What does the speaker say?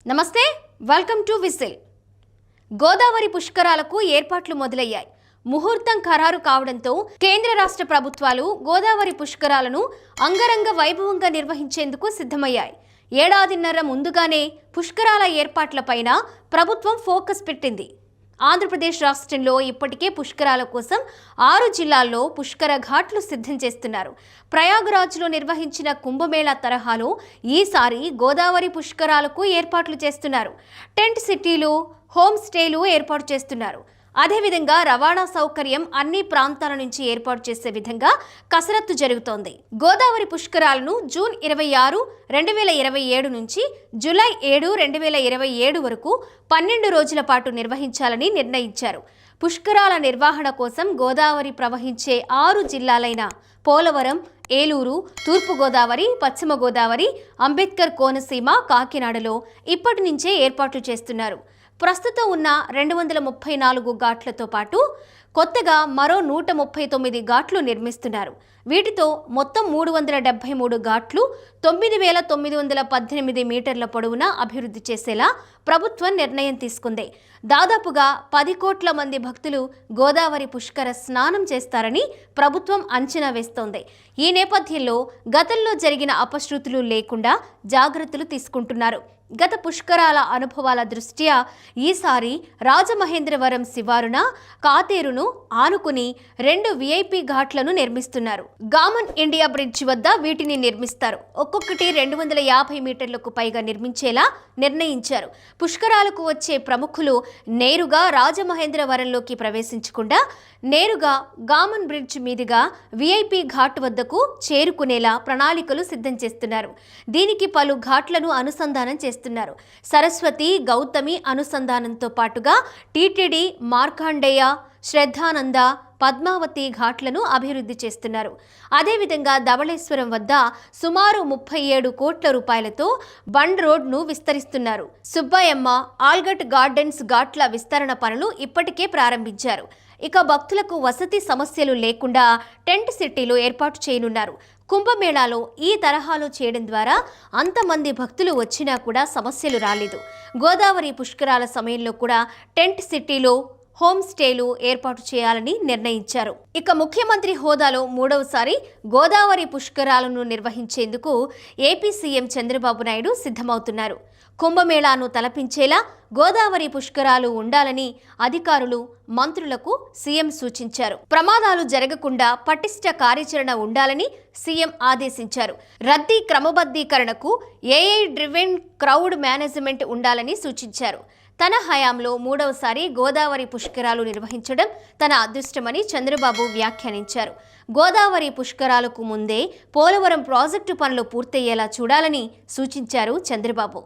నమస్తే, welcome to whistle. Godavari పుష్కరాలకు ఏర్పాట్లు మొదలయ్యాయి. ముహూర్తం ఖరారు కావడంతో కేంద్ర రాష్ట్ర ప్రభుత్వాలు గోదావరి పుష్కరాలను అంగరంగ వైభవంగా నిర్వహించేందుకు సిద్ధమయ్యాయి. ఏడాదిన్నర ముందుగానే పుష్కరాల ఏర్పాట్లపైన ప్రభుత్వం ఫోకస్ పెట్టింది. ఆంధ్రప్రదేశ్ రాష్ట్రంలో ఇప్పటికే పుష్కరాల కోసం 6 జిల్లాల్లో పుష్కర ఘాట్లు సిద్ధం చేస్తున్నారు. ప్రయాగరాజ్లో నిర్వహించిన కుంభమేళా తరహాలో ఈసారి గోదావరి పుష్కరాలకు ఏర్పాట్లు చేస్తున్నారు. టెంట్ సిటీలు, హోమ్ స్టేలు ఏర్పాటు చేస్తున్నారు. అదేవిధంగా రవాణా సౌకర్యం అన్ని ప్రాంతాల నుంచి ఏర్పాటు చేసే విధంగా కసరత్తు జరుగుతోంది. గోదావరి పుష్కరాలను జూన్ 26, 2027 నుంచి జూలై 7, 2027 వరకు 12 రోజుల పాటు నిర్వహించాలని నిర్ణయించారు. పుష్కరాల నిర్వహణ కోసం గోదావరి ప్రవహించే 6 జిల్లాలైన పోలవరం, ఏలూరు, తూర్పుగోదావరి, పశ్చిమ గోదావరి, అంబేద్కర్ కోనసీమ, కాకినాడలో ఇప్పటి నుంచే ఏర్పాట్లు చేస్తున్నారు. ప్రస్తుతం ఉన్న 234 ఘాట్లతో పాటు కొత్తగా మరో 139 ఘాట్లు నిర్మిస్తున్నారు. వీటితో మొత్తం 373 ఘాట్లు 9,918 మీటర్ల పొడవున అభివృద్ధి చేసేలా ప్రభుత్వం నిర్ణయం తీసుకుంది. దాదాపుగా 10 కోట్ల మంది భక్తులు గోదావరి పుష్కర స్నానం చేస్తారని ప్రభుత్వం అంచనా వేస్తోంది. ఈ నేపథ్యంలో గతంలో జరిగిన అపశృతులు లేకుండా జాగ్రత్తలు తీసుకుంటున్నారు. గత పుష్కరాల అనుభవాల దృష్ట్యా ఈసారి రాజమహేంద్రవరం శివారున కాతేరును ఆనుకుని 2 విఐపి ఘాట్లను నిర్మిస్తున్నారు. గామన్ ఇండియా బ్రిడ్జ్ వద్ద వీటిని నిర్మిస్తారు. ఒక్కొక్కటి 250 మీటర్లకు పైగా నిర్మించేలా నిర్ణయించారు. పుష్కరాలకు వచ్చే ప్రముఖులు నేరుగా రాజమహేంద్రవరంలోకి ప్రవేశించకుండా నేరుగా గామన్ బ్రిడ్జ్ మీదుగా విఐపి ఘాట్ వద్దకు చేరుకునేలా ప్రణాళికలు సిద్ధం చేస్తున్నారు. దీనికి పలు ఘాట్లను అనుసంధానం చేస్తున్నారు. సరస్వతి, గౌతమి అనుసంధానంతో పాటుగా టీటీడీ, మార్కాండేయ, శ్రద్ధానంద, పద్మావతి ఘాట్లను అభివృద్ధి చేస్తున్నారు. అదేవిధంగా ధవళేశ్వరం వద్ద సుమారు 37 కోట్ల రూపాయలతో బండ్ రోడ్ను విస్తరిస్తున్నారు. సుబ్బయ్యమ్మ, ఆల్గట్ గార్డెన్స్ ఘాట్ల విస్తరణ పనులు ఇప్పటికే ప్రారంభించారు. ఇక భక్తులకు వసతి సమస్యలు లేకుండా టెంట్ సిటీలు ఏర్పాటు చేయనున్నారు. కుంభమేళాలో ఈ తరహాలో చేయడం ద్వారా అంతమంది భక్తులు వచ్చినా కూడా సమస్యలు రాలేదు. గోదావరి పుష్కరాల సమయంలో కూడా టెంట్ సిటీలో హోమ్ స్టేలు ఏర్పాటు చేయాలని నిర్ణయించారు. ఇక ముఖ్యమంత్రి హోదాలో 3వసారి గోదావరి పుష్కరాలను నిర్వహించేందుకు ఏపీ సీఎం చంద్రబాబు నాయుడు సిద్ధమవుతున్నారు. కుంభమేళాను తలపించేలా గోదావరి పుష్కరాలు ఉండాలని అధికారులు, మంత్రులకు సీఎం సూచించారు. ప్రమాదాలు జరగకుండా పటిష్ట కార్యాచరణ ఉండాలని సీఎం ఆదేశించారు. రద్దీ క్రమబద్ధీకరణకు ఏఐ డ్రివెన్ క్రౌడ్ మేనేజ్మెంట్ ఉండాలని సూచించారు. తన హయాంలో 3వసారి గోదావరి పుష్కరాలు నిర్వహించడం తన అదృష్టమని చంద్రబాబు వ్యాఖ్యానించారు. గోదావరి పుష్కరాలకు ముందే పోలవరం ప్రాజెక్టు పనులు పూర్తయ్యేలా చూడాలని సూచించారు చంద్రబాబు.